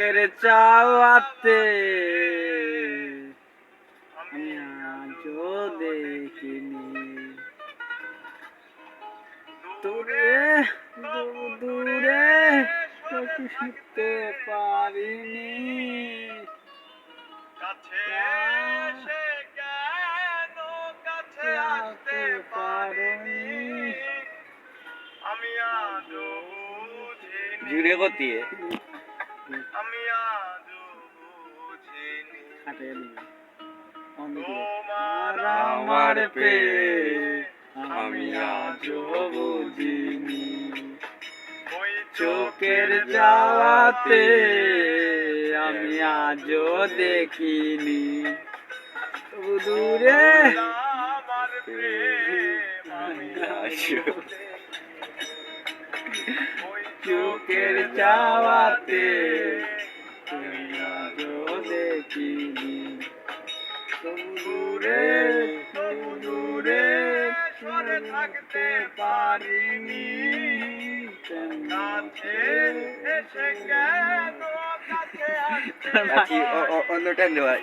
চোখের চাওয়াতে আমি আজও দেখিনি দূরে দূরে শুতে পারিনি কাছে এসে কেন কাছে আসতে পারোনি আমি আজও বুঝিনি জুড়ে গতিয়ে আমি আজও বুঝিনি তোমার আমার প্রেম আমি আজও বুঝিনি ওই চোখের যাওয়াতে আমি আজও দেখিনি তবু দূরে আমার প্রেম আমি আজও ওই চোখের যাওয়াতে আমি আজও দেখিনি তবু দূরে সরে থাকতে পারিনি কাছে এসে কেন কাছে আসতে অন্যটা নেওয়া